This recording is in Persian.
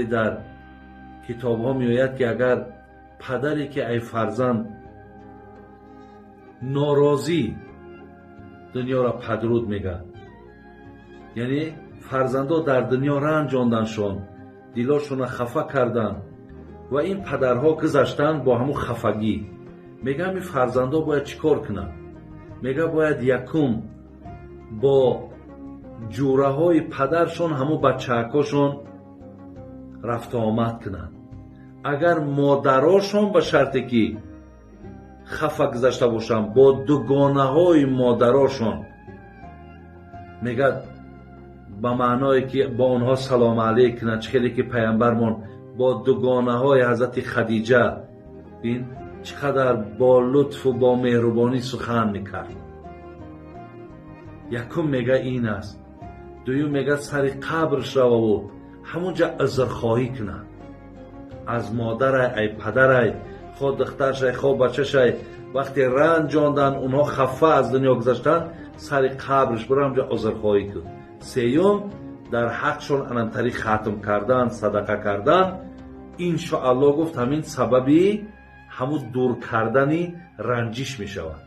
در کتاب ها می آید که اگر پدری که ای فرزند ناراضی دنیا را پدرود میگه، یعنی فرزندا در دنیا رنجاندنشون، دلاشون خفه کردن و این پدرها گذشتن با همون خفگی. میگه این فرزندا باید چیکار کنن؟ میگه باید یکم با جوره های پدرشون همون بچه‌هاشون رفت آمد کنن. اگر مادراشون به شرطی که خفه گذشته باشن با دوگانه های مادراشون، میگه به معنای که با اونها سلام علیک کنن، چخیلی که پیامبرمون با دوگانه های حضرت خدیجه این چقدر با لطف و با مهربانی سخن میکرد. یکم میگه این است. دویم میگه سر قبرش رو و همونجا عذرخواهی کنن از مادر ای پدر ای خود دخترش ای خود بچهش ای وقتی رنجاندن اونها خفه از دنیا گذشتن، سر قبرش برو همونجا عذرخواهی کن. سیوم در حقشون انم طریق ختم کردن، صدقه کردن. انشاءالله گفت همین سببی همون دور کردنی رنجش می شود.